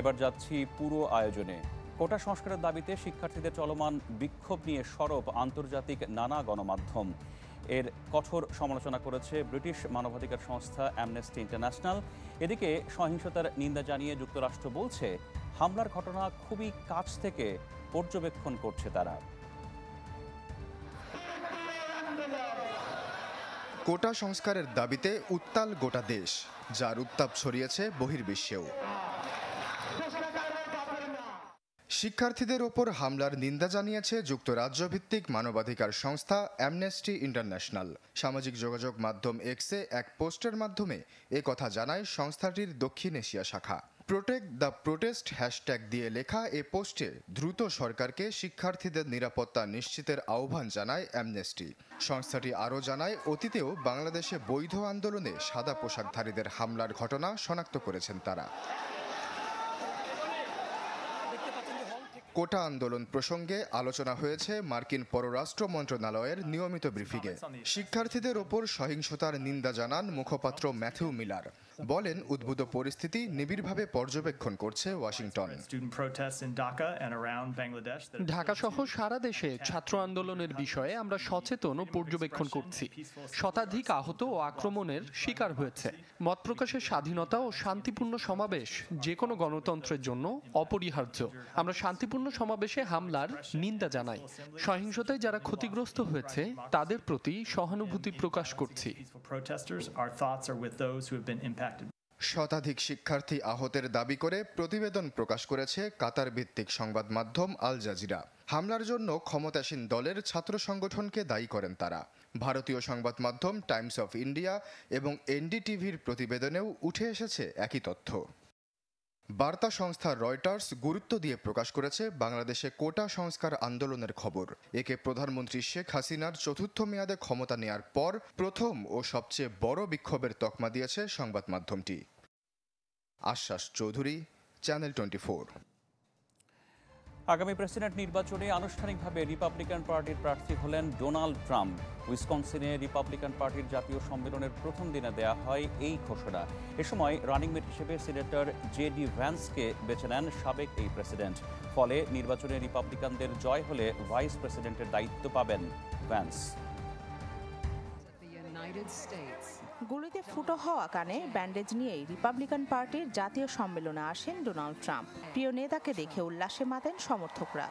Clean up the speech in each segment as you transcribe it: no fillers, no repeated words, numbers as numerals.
এবার যাচ্ছি পুরো আয়োজনে। কোটা সংস্কারের দাবিতে শিক্ষার্থীদের চলমান বিক্ষোভ নিয়ে সরব আন্তর্জাতিক নানা গণমাধ্যম। এর কঠোর সমালোচনা করেছে ব্রিটিশ মানবাধিকার সংস্থা অ্যামনেস্টি ইন্টারন্যাশনাল। এদিকে সহিংসতার নিন্দা জানিয়ে যুক্তরাষ্ট্র বলছে হামলার ঘটনা খুবই কাছ থেকে পর্যবেক্ষণ করছে তারা। কোটা সংস্কারের দাবিতে উত্তাল গোটা দেশ, যার উত্তাপ ছড়িয়েছে বহির্বিশ্বেও। শিক্ষার্থীদের ওপর হামলার নিন্দা জানিয়েছে যুক্তরাজ্য ভিত্তিক মানবাধিকার সংস্থা অ্যামনেস্টি ইন্টারন্যাশনাল। সামাজিক যোগাযোগ মাধ্যম এক্সে এক পোস্টের মাধ্যমে কথা জানায় সংস্থাটির দক্ষিণ এশিয়া শাখা। প্রোটেক্ট দ্য প্রোটেস্ট হ্যাশট্যাগ দিয়ে লেখা এ পোস্টে দ্রুত সরকারকে শিক্ষার্থীদের নিরাপত্তা নিশ্চিতের আহ্বান জানায় অ্যামনেস্টি। সংস্থাটি আরও জানায়, অতীতেও বাংলাদেশে বৈধ আন্দোলনে সাদা পোশাকধারীদের হামলার ঘটনা শনাক্ত করেছেন তারা। কোটা আন্দোলন প্রসঙ্গে আলোচনা হয়েছে মার্কিন পররাষ্ট্র মন্ত্রণালয়ের নিয়মিত ব্রিফিংয়ে। শিক্ষার্থীদের ওপর সহিংসতার নিন্দা জানান মুখপাত্র ম্যাথিউ মিলার। বলেন, উদ্ভূত পরিস্থিতি নিবিড়ভাবে পর্যবেক্ষণ করছে ওয়াশিংটন। ঢাকা সহ সারা দেশে ছাত্র আন্দোলনের বিষয়ে আমরা সচেতন ও পর্যবেক্ষণ করছি। শতাধিক আহত ও আক্রমণের শিকার হয়েছে। মত প্রকাশের স্বাধীনতা ও শান্তিপূর্ণ সমাবেশ যে কোনো গণতন্ত্রের জন্য অপরিহার্য। আমরা শান্তিপূর্ণ সমাবেশে হামলার নিন্দা জানাই। সহিংসতায় যারা ক্ষতিগ্রস্ত হয়েছে তাদের প্রতি সহানুভূতি প্রকাশ করছি। শতাধিক শিক্ষার্থী আহতের দাবি করে প্রতিবেদন প্রকাশ করেছে কাতার ভিত্তিক সংবাদ মাধ্যম আল জাজিরা। হামলার জন্য ক্ষমতাসীন দলের ছাত্র সংগঠনকে দায়ী করেন তারা। ভারতীয় সংবাদ মাধ্যম টাইমস অফ ইন্ডিয়া এবং এনডিটিভির প্রতিবেদনেও উঠে এসেছে একই তথ্য। বার্তা সংস্থা রয়টার্স গুরুত্ব দিয়ে প্রকাশ করেছে বাংলাদেশে কোটা সংস্কার আন্দোলনের খবর। একে প্রধানমন্ত্রী শেখ হাসিনার চতুর্থ মেয়াদে ক্ষমতা নেয়ার পর প্রথম ও সবচেয়ে বড় বিক্ষোভের তকমা দিয়েছে সংবাদ মাধ্যমটি। আশ্বাস চৌধুরী, চ্যানেল 24। আগামী প্রেসিডেন্ট নির্বাচনে আনুষ্ঠানিকভাবে রিপাবলিকান পার্টির প্রার্থী হলেন ডোনাল্ড ট্রাম্প। উইসকনসিনে রিপাবলিকান পার্টির জাতীয় সম্মেলনের প্রথম দিনে দেয়া হয় এই ঘোষণা। এ সময় রানিং মেট হিসেবে সিনেটর জে.ডি. ভ্যান্সকে বেছে নেন সাবেক এই প্রেসিডেন্ট। ফলে নির্বাচনে রিপাবলিকানদের জয় হলে ভাইস প্রেসিডেন্টের দায়িত্ব পাবেন ভ্যান্স। গুলিতে ফুটো হওয়া কানে ব্যান্ডেজ নিয়েই রিপাবলিকান পার্টির জাতীয় সম্মেলনে আসেন ডোনাল্ড ট্রাম্প। প্রিয় নেতাকে দেখে উল্লাসে মাতেন সমর্থকরা।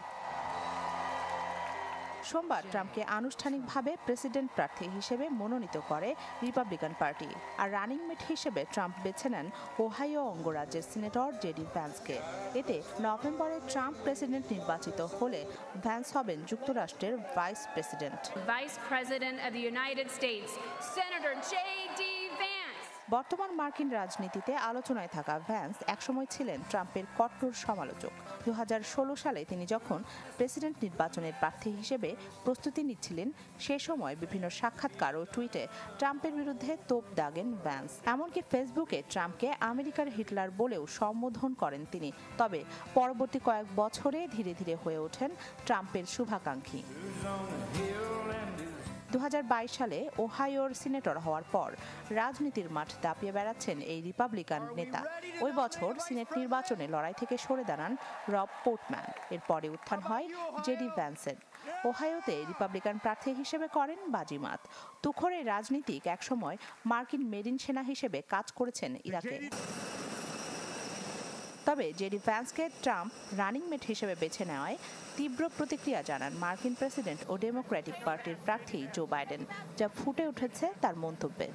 সোমবার ট্রাম্পকে আনুষ্ঠানিকভাবে প্রেসিডেন্ট প্রার্থী হিসেবে মনোনীত করে রিপাবলিকান পার্টি। আর রানিং মেট হিসেবে ট্রাম্প বেছে নেন ওহাইও অঙ্গরাজ্যের সিনেটর জে.ডি. ভ্যান্সকে। এতে নভেম্বরে ট্রাম্প প্রেসিডেন্ট নির্বাচিত হলে ভ্যান্স হবেন যুক্তরাষ্ট্রের vice president. Vice president of the United states senator J.D.. বর্তমান মার্কিন রাজনীতিতে আলোচনায় থাকা ভ্যান্স একসময় ছিলেন ট্রাম্পের কট্টর সমালোচক। 2016 সালে তিনি যখন প্রেসিডেন্ট নির্বাচনের প্রার্থী হিসেবে প্রস্তুতি নিচ্ছিলেন, সে সময় বিভিন্ন সাক্ষাৎকার ও টুইটে ট্রাম্পের বিরুদ্ধে তোপ দাগেন ভ্যান্স। এমনকি ফেসবুকে ট্রাম্পকে আমেরিকার হিটলার বলেও সম্বোধন করেন তিনি। তবে পরবর্তী কয়েক বছরে ধীরে ধীরে হয়ে ওঠেন ট্রাম্পের শুভাকাঙ্ক্ষী। 2022 সালে ওহাইওর সিনেটর হওয়ার পর রাজনীতির মাঠ দাপিয়ে বেড়াচ্ছেন এই রিপাবলিকান নেতা। ওই বছর সিনেট নির্বাচনে লড়াই থেকে সরে দাঁড়ান রব পোর্টম্যান। এরপরে উত্থান হয় জে.ডি. ভ্যান্সের। ওহাইওতে রিপাবলিকান প্রার্থী হিসেবে করেন বাজিমাত। তুখোর এই রাজনীতিক একসময় মার্কিন মেরিন সেনা হিসেবে কাজ করেছেন ইরাকে। তবে জে.ডি. ভ্যান্সকে ট্রাম্প রানিং মেট হিসেবে বেছে নেওয়ায় তীব্র প্রতিক্রিয়া জানান মার্কিন প্রেসিডেন্ট ও ডেমোক্রেটিক পার্টির প্রার্থী জো বাইডেন, যা ফুটে উঠেছে তার মন্তব্যে।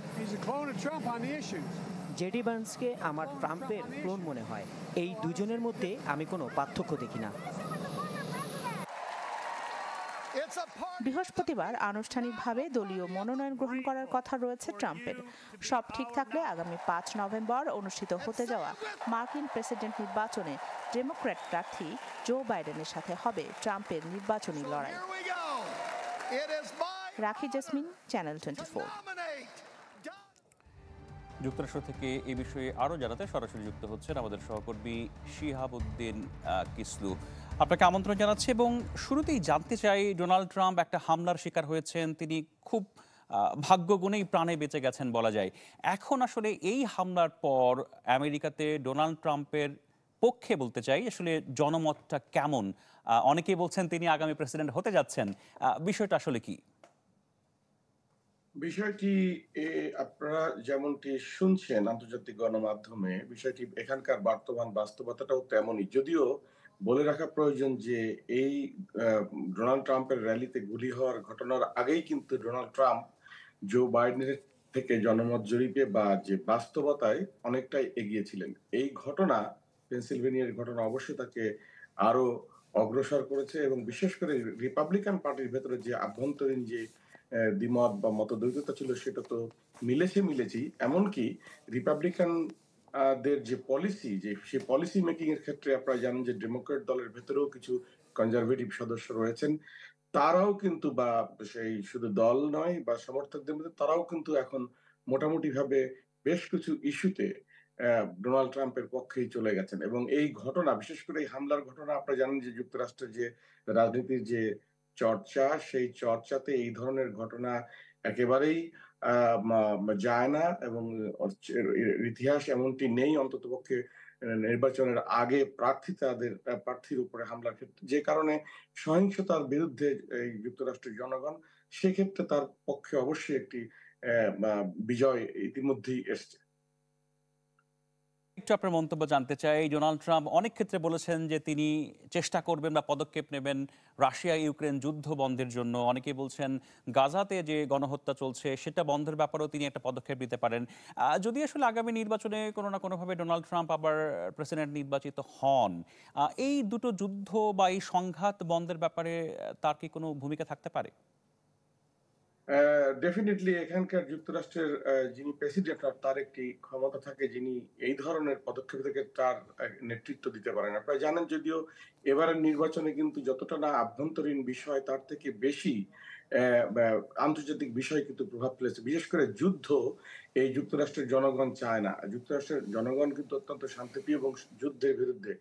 জে.ডি. ভ্যান্সকে আমার ট্রাম্পের ক্লোন মনে হয়। এই দুজনের মধ্যে আমি কোনো পার্থক্য দেখি না। বৃহস্পতিবার আনুষ্ঠানিকভাবে দলীয় মনোনয়ন গ্রহণ করার কথা রয়েছে ট্রাম্পের। সব ঠিক থাকলে আগামী 5 নভেম্বর অনুষ্ঠিত হতে যাওয়া মার্কিন প্রেসিডেন্ট নির্বাচনে ডেমোক্র্যাট প্রার্থী জো বাইডেনের সাথে হবে ট্রাম্পের নির্বাচনী লড়াই। রাখি জেসমিন, চ্যানেল 24। যুক্তরাষ্ট্র থেকে এই বিষয়ে আরও জানাতে সরাসরি যুক্ত হচ্ছেন আমাদের সহকর্মী শিহাবুদ্দিন কিসলু। আপনাকে আমন্ত্রণ জানাচ্ছি এবং শুরুতেই জানতে চাই, ডোনাল্ড ট্রাম্প একটা হামলার শিকার হয়েছেন, তিনি খুব ভাগ্যগুণেই প্রাণে বেঁচে গেছেন বলা যায়। এখন আসলে এই হামলার পর আমেরিকাতে ডোনাল্ড ট্রাম্পের পক্ষে বলতে চাই, আসলে জনমতটা কেমন? অনেকেই বলছেন তিনি আগামী প্রেসিডেন্ট হতে যাচ্ছেন। বিষয়টা আসলে কি? বিষয়টি আপনারা যেমনটি শুনছেন আন্তর্জাতিক গণমাধ্যমে, বিষয়টি এখানকার বর্তমান বাস্তবতাটাও তেমনই। যদিও বলে রাখা প্রয়োজন যে এই ডোনাল্ড ট্রাম্পের র‍্যালিতে গুলি হওয়ার ঘটনার আগেই কিন্তু ডোনাল্ড ট্রাম্প জো বাইডেনের থেকে জনমত জরিপে বা যে বাস্তবতায় অনেকটাই এগিয়ে ছিলেন। এই ঘটনা, পেনসিলভেনিয়ার ঘটনা অবশ্যই তাকে আরো অগ্রসর করেছে এবং বিশেষ করে রিপাবলিকান পার্টির ভেতরে যে আভ্যন্তরীণ যে দ্বিমত বা মতদ্বৈধতা ছিল সেটা তো মিলেছেই। এমনকি রিপাবলিকান দের যে পলিসি, যে সেই পলিসি মেকিং এর ক্ষেত্রে আপনারা জানেন যে ডেমোক্রেট দলের ভেতরেও কিছু কনজারভেটিভ সদস্য রয়েছেন। তারাও কিন্তু, বা সেই শুধু দল নয় বা সমর্থকদের মধ্যে, তারাও কিন্তু এখন মোটামুটি ভাবে বেশ কিছু ইস্যুতে ডোনাল্ড ট্রাম্পের পক্ষেই চলে গেছেন। এবং এই ঘটনা, বিশেষ করে এই হামলার ঘটনা, আপনারা জানেন যে যুক্তরাষ্ট্রের যে রাজনীতির যে চর্চা, সেই চর্চাতে এই ধরনের ঘটনা একেবারেই যায় না এবং ইতিহাস এমনটি নেই অন্ততপক্ষে নির্বাচনের আগে প্রার্থীর উপরে হামলার ক্ষেত্রে, যে কারণে সহিংসতার বিরুদ্ধে এই যুক্তরাষ্ট্রের জনগণ, সেক্ষেত্রে তার পক্ষে অবশ্যই একটি বিজয় ইতিমধ্যেই এসছে। একটু আপনার মন্তব্য জানতে চাই। ডোনাল্ড ট্রাম্প অনেক ক্ষেত্রে বলেছেন যে তিনি চেষ্টা করবেন বা পদক্ষেপ নেবেন রাশিয়া ইউক্রেন যুদ্ধ বন্ধের জন্য। অনেকেই বলছেন গাজাতে যে গণহত্যা চলছে সেটা বন্ধের ব্যাপারেও তিনি একটা পদক্ষেপ নিতে পারেন। যদি আসলে আগামী নির্বাচনে কোনো না কোনোভাবে ডোনাল্ড ট্রাম্প আবার প্রেসিডেন্ট নির্বাচিত হন, এই দুটো যুদ্ধ বা এই সংঘাত বন্ধের ব্যাপারে তার কি কোনো ভূমিকা থাকতে পারে? ডেফিনেটলি এখানকার যুক্তরাষ্ট্রের যিনি প্রেসিডেন্ট, তার একটি ক্ষমতা থাকে, যিনি এই ধরনের পদক্ষেপ থেকে তার নেতৃত্ব দিতে পারেন। আপনারা জানেন যদিও এবারের নির্বাচনে কিন্তু যতটা না আভ্যন্তরীণ বিষয়, তার থেকে বেশি আন্তর্জাতিক বিষয় কিন্তু প্রভাব ফেলেছে। বিশেষ করে যুদ্ধ এই যুক্তরাষ্ট্রের জনগণ চায় না। যুক্তরাষ্ট্রের জনগণ কিন্তু অত্যন্ত শান্তিপ্রিয় এবং যুদ্ধের বিরুদ্ধে।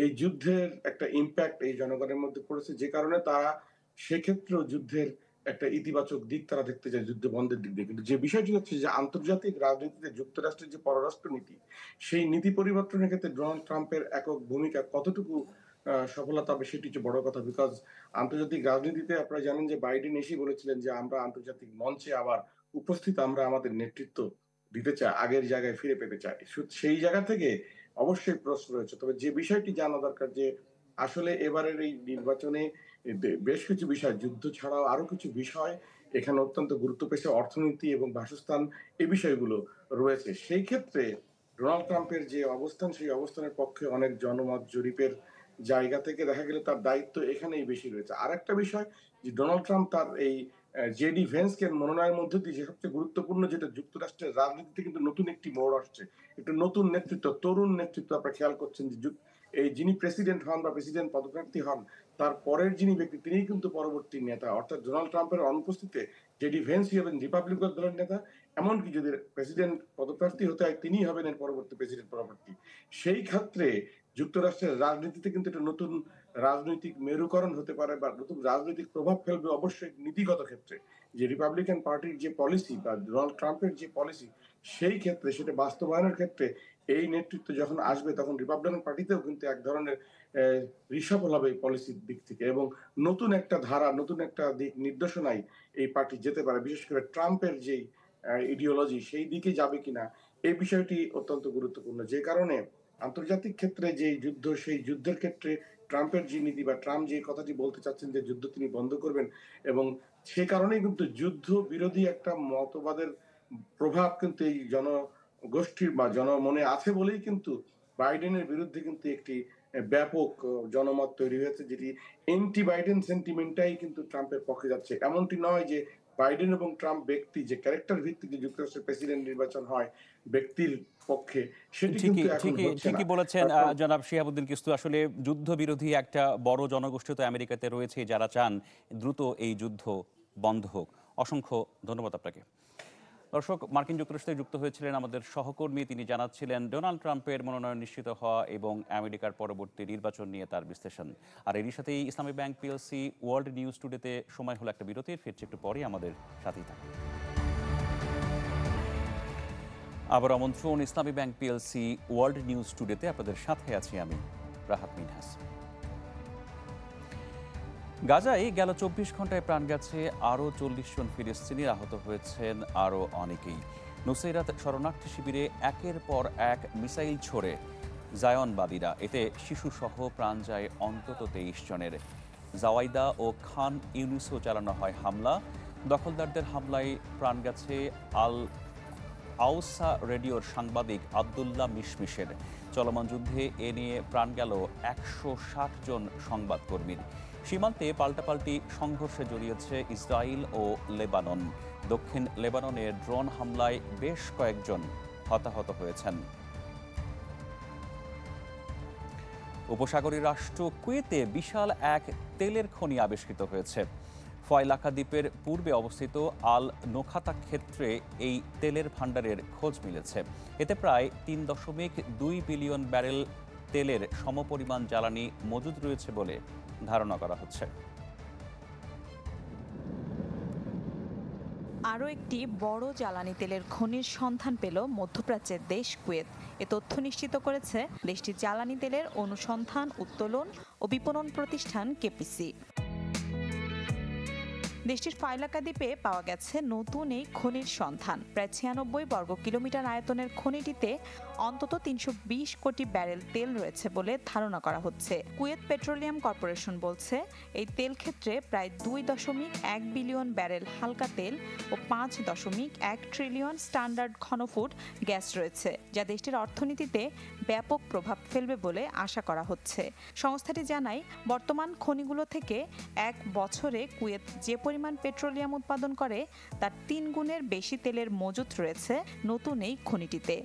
এই যুদ্ধের একটা ইম্প্যাক্ট এই জনগণের মধ্যে পড়েছে, যে কারণে তারা সেক্ষেত্রেও যুদ্ধের একটা ইতিবাচক দিক তারা দেখতে চায়, যুদ্ধ বন্ধের দিক দিয়ে। কিন্তু যে বিষয়টি হচ্ছে যে আন্তর্জাতিক রাজনীতিতে যুক্তরাষ্ট্রের যে পররাষ্ট্র নীতি, সেই নীতি পরিবর্তনের ক্ষেত্রে ডোনাল্ড ট্রাম্পের একক ভূমিকা কতটুকু সফলতা হবে, সেটি হচ্ছে বড় কথা। বিকজ আন্তর্জাতিক রাজনীতিতে আপনারা জানেন যে বাইডেন এসেই বলেছিলেন যে আমরা আন্তর্জাতিক মঞ্চে আবার উপস্থিত, আমরা আমাদের নেতৃত্ব দিতে চাই, আগের জায়গায় ফিরে পেতে চাই। সেই জায়গা থেকে অবশ্যই প্রশ্ন রয়েছে। তবে যে বিষয়টি জানা দরকার যে আসলে এবারের এই নির্বাচনে বেশ কিছু বিষয়, যুদ্ধ ছাড়াও আরো কিছু বিষয় এখানে অত্যন্ত গুরুত্ব পেয়েছে। অর্থনীতি এবং বাসস্থান, এই বিষয়গুলো রয়েছে। সেই ক্ষেত্রে ডোনাল্ড ট্রাম্পের যে অবস্থান, সেই অবস্থানের পক্ষে অনেক জনমত জরিপের জায়গা থেকে দেখা গেলে তার দায়িত্ব এখানেই বেশি রয়েছে। আরেকটা বিষয় যে ডোনাল্ড ট্রাম্প তার এই জেডি ভেন্সকে মনোনয়নের মধ্য দিয়ে যে সবচেয়ে গুরুত্বপূর্ণ, যেটা যুক্তরাষ্ট্রের রাজনীতিতে কিন্তু নতুন একটি মোড় আসছে, একটু নতুন নেতৃত্ব, তরুণ নেতৃত্ব। আপনারা খেয়াল করছেন যে এই যিনি প্রেসিডেন্ট হন বা প্রেসিডেন্ট পদপ্রার্থী হন, তার পরের যিনি ব্যক্তি, তিনিই কিন্তু পরবর্তী নেতা। অর্থাৎ ডোনাল্ড ট্রাম্পের অনুপস্থিতিতে জেডি ভেন্স হবেন রিপাবলিকান দলের নেতা। এমনকি যদি প্রেসিডেন্ট পদপ্রার্থী হতে হয়, তিনিই হবেন এর পরবর্তী প্রেসিডেন্ট পরবর্তী। সেই ক্ষেত্রে যুক্তরাষ্ট্রের রাজনীতিতে কিন্তু একটা নতুন রাজনৈতিক মেরুকরণ হতে পারে বা নতুন রাজনৈতিক প্রভাব ফেলবে অবশ্যই নীতিগত ক্ষেত্রে। যে রিপাবলিকান পার্টির যে পলিসি বা ডোনাল্ড ট্রাম্পের যে পলিসি, সেই ক্ষেত্রে সেটা বাস্তবায়নের ক্ষেত্রে এই নেতৃত্ব যখন আসবে, তখন রিপাবলিকান পার্টিতেও কিন্তু এক ধরনের রিসাফল হবে এই পলিসির দিক থেকে, এবং নতুন একটা ধারা, নতুন একটা দিক নির্দেশনায় এই পার্টি যেতে পারে। বিশেষ করে ট্রাম্পের যেই ইডিওলজি, সেই দিকে যাবে কিনা, এই বিষয়টি অত্যন্ত গুরুত্বপূর্ণ। যে কারণে আন্তর্জাতিক ক্ষেত্রে যে যুদ্ধ, সেই যুদ্ধের ক্ষেত্রে ট্রাম্পের যে নীতি বা ট্রাম্প যে কথাটি বলতে চাচ্ছেন যে যুদ্ধ তিনি বন্ধ করবেন, এবং সে কারণেই কিন্তু যুদ্ধ বিরোধী একটা মতবাদের প্রভাব কিন্তু এই জনগোষ্ঠীর বা জনমনে আছে বলেই কিন্তু বাইডেনের বিরুদ্ধে কিন্তু একটি ব্যাপক জনমত তৈরি হয়েছে, যেটি এন্টি বাইডেন সেন্টিমেন্টটাই কিন্তু ট্রাম্পের পক্ষে যাচ্ছে। এমনটি নয় যে বাইডেন এবং ট্রাম্প ব্যক্তি, যে ক্যারেক্টার ভিত্তিক যে যুক্তরাষ্ট্রের প্রেসিডেন্ট নির্বাচন হয় ব্যক্তির পক্ষে, সেটি কিন্তু এখন হচ্ছে না। ঠিকই বলেছেন জনাব শিহাবুদ্দিন কিস্তু। আসলে যুদ্ধ বিরোধী একটা বড় জনগোষ্ঠী তো আমেরিকাতে রয়েছে, যারা চান দ্রুত এই যুদ্ধ বন্ধ হোক। অসংখ্য ধন্যবাদ আপনাকে। দর্শক, মার্কিন যুক্তরাষ্ট্রে যুক্ত হয়েছিলেন আমাদের সহকর্মী, তিনি জানাচ্ছিলেন ডোনাল্ড ট্রাম্পের মনোনয়ন নিশ্চিত হওয়া এবং আমেরিকার পরবর্তী নির্বাচন নিয়ে তার বিশ্লেষণ। আর এরই সাথেই ইসলামী ব্যাংক পিএলসি ওয়ার্ল্ড নিউজ টুডেতে সময় হলো একটা বিরতির। ফিরছে একটু পরে, আমাদের সাথেই থাকুন। আবার আমন্ত্রণ ইসলামী ব্যাংক পিএলসি ওয়ার্ল্ড নিউজ টুডেতে আপনাদের সাথে আছি আমি রাহাত মিনহাস। গাজায় গেল 24 ঘন্টায় প্রাণ গেছে আরও 40 জন ফিলিস্তিনি, আহত হয়েছেন আরও অনেকেই। নুসৈরাত শরণার্থী শিবিরে একের পর এক মিসাইল ছোড়ে জায়নবাদীরা, এতে শিশুসহ প্রাণ যায় অন্তত 23 জনের। জাওয়াইদা ও খান ইউনিসও চালানো হয় হামলা। দখলদারদের হামলায় প্রাণ গেছে আল আউসা রেডিওর সাংবাদিক আবদুল্লাহ মিশমিশের। চলমান যুদ্ধে এ নিয়ে প্রাণ গেল 160 জন সংবাদকর্মীর। সীমান্তে পাল্টাপাল্টি সংঘর্ষে জড়িয়েছে ইসরায়েল ও লেবানন। দক্ষিণ লেবাননে ড্রোন হামলায় বেশ কয়েকজন হতাহত হয়েছেন। উপসাগরীয় রাষ্ট্র কুয়েতে বিশাল এক তেলের খনি আবিষ্কৃত হয়েছে। ফয়লাকা দ্বীপের পূর্বে অবস্থিত আল নোখাতা ক্ষেত্রে এই তেলের ভাণ্ডারের খোঁজ মিলেছে। এতে প্রায় 3.2 বিলিয়ন ব্যারেল তেলের সমপরিমাণ জ্বালানি মজুদ রয়েছে বলে ধারণা করা হচ্ছে। আরও একটি বড় জ্বালানি তেলের খনির সন্ধান পেল মধ্যপ্রাচ্যের দেশ কুয়েত। এ তথ্য নিশ্চিত করেছে দেশটির জ্বালানি তেলের অনুসন্ধান, উত্তোলন ও বিপণন প্রতিষ্ঠান কেপিসি। দেশটির ফায়লাকা দ্বীপে পাওয়া গেছে নতুন এই খনির সন্ধান। প্রায় 96 বর্গ কিলোমিটার আয়তনের খনিটিতে অন্তত 320 কোটি ব্যারেল তেল রয়েছে বলে ধারণা করা হচ্ছে। কুয়েত পেট্রোলিয়াম কর্পোরেশন বলছে এই তেল ক্ষেত্রে প্রায় 2.1 বিলিয়ন ব্যারেল হালকা তেল ও 5.1 ট্রিলিয়ন স্ট্যান্ডার্ড ঘনফুট গ্যাস রয়েছে, যা দেশটির অর্থনীতিতে ব্যাপক প্রভাব ফেলবে বলে আশা করা হচ্ছে। সংস্থাটি জানায়, বর্তমান খনিগুলো থেকে এক বছরে কুয়েত যে পরিমাণ পেট্রোলিয়াম উৎপাদন করে তার 3 গুণের বেশি তেলের মজুত রয়েছে নতুন এই খনিটিতে।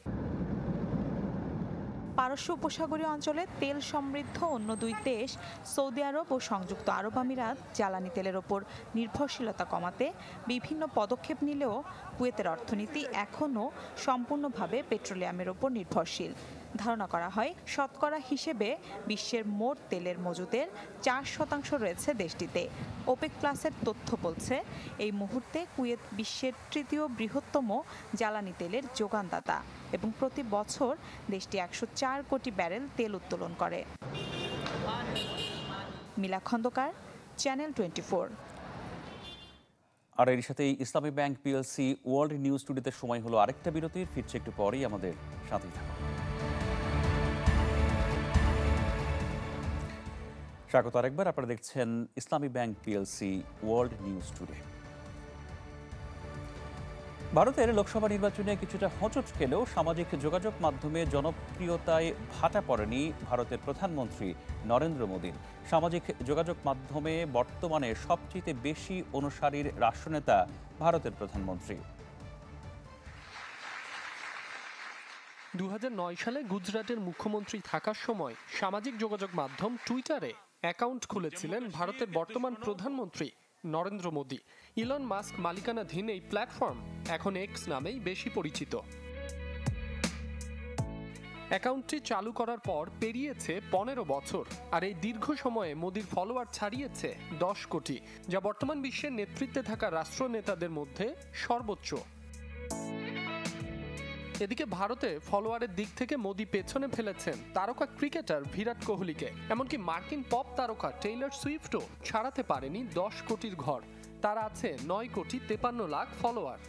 পারস্য উপসাগরীয় অঞ্চলে তেল সমৃদ্ধ অন্য দুই দেশ সৌদি আরব ও সংযুক্ত আরব আমিরাত জ্বালানি তেলের ওপর নির্ভরশীলতা কমাতে বিভিন্ন পদক্ষেপ নিলেও কুয়েতের অর্থনীতি এখনও সম্পূর্ণভাবে পেট্রোলিয়ামের ওপর নির্ভরশীল। ধারণা করা হয়, শতকরা হিসেবে বিশ্বের মোট তেলের মজুদের 4% রয়েছে দেশটিতে। ওপেক প্লাসের তথ্য বলছে, এই মুহূর্তে কুয়েত বিশ্বের তৃতীয় বৃহত্তম জ্বালানি তেলের যোগানদাতা এবং প্রতি বছর দেশটি 104 কোটি ব্যারেল তেল উত্তোলন করে। মিলা খন্দকার, চ্যানেল 24। আর এর সাথেই ইসলামী ব্যাংক পিএলসি ওয়ার্ল্ড নিউজ টুডেতে সময় হলো আরেকটা বিরতির। ফিরছে একটু পরেই, আমাদের সাথেই থাকুন। স্বাগত আরেকবার, আপনারা দেখছেন ইসলামী bank PLC world news today. ভারতের লোকসভা নির্বাচনে কিছুটা হোঁচট খেলেও সামাজিক যোগাযোগ মাধ্যমে জনপ্রিয়তায় ভাটা পড়েনি ভারতের প্রধানমন্ত্রী নরেন্দ্র মোদীর। সামাজিক যোগাযোগ মাধ্যমে বর্তমানে সবচেয়ে বেশি অনুসারীর রাষ্ট্রনেতা ভারতের প্রধানমন্ত্রী। 2009 সালে গুজরাটের মুখ্যমন্ত্রী থাকার সময় সামাজিক যোগাযোগ মাধ্যম টুইটারে অ্যাকাউন্ট খুলেছিলেন ভারতের বর্তমান প্রধানমন্ত্রী নরেন্দ্র মোদী। ইলন মাস্ক মালিকানাধীন এই প্ল্যাটফর্ম এখন এক্স নামেই বেশি পরিচিত। অ্যাকাউন্টটি চালু করার পর পেরিয়েছে 15 বছর, আর এই দীর্ঘ সময়ে মোদির ফলোয়ার ছাড়িয়েছে 10 কোটি, যা বর্তমান বিশ্বের নেতৃত্বে থাকা রাষ্ট্রনেতাদের মধ্যে সর্বোচ্চ। এদিকে ভারতে ফলোয়ারের দিক থেকে মোদি পেছনে ফেলেছেন তারকা ক্রিকেটার বিরাট কোহলিকে। এমনকি মার্কিন পপ তারকা টেইলর সুইফটও ছাড়াতে পারেনি 10 কোটির ঘর। তার আছে 9 কোটি 53 লাখ ফলোয়ার।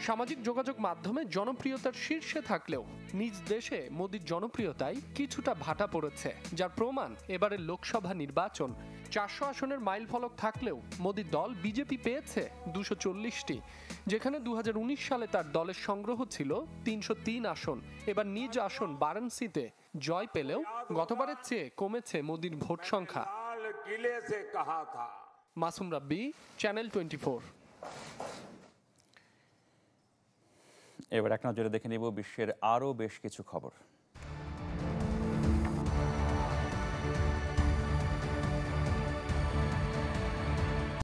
সামাজিক যোগাযোগ মাধ্যমে জনপ্রিয়তার শীর্ষে থাকলেও নিজ দেশে মোদির জনপ্রিয়তায় কিছুটা ভাটা পড়েছে, যার প্রমাণ এবারের লোকসভা নির্বাচন। 400 আসনের মাইল ফলক থাকলেও মোদির দল বিজেপি পেয়েছে 240টি, যেখানে 2019 সালে তার দলের সংগ্রহ ছিল 303 আসন। এবার নিজ আসন বারাণসীতে জয় পেলেও গতবারের চেয়ে কমেছে মোদির ভোট সংখ্যা। মাসুম রাব্বি, চ্যানেল 24। এবার এক নজরে দেখে নেব বিশ্বের আরও বেশ কিছু খবর।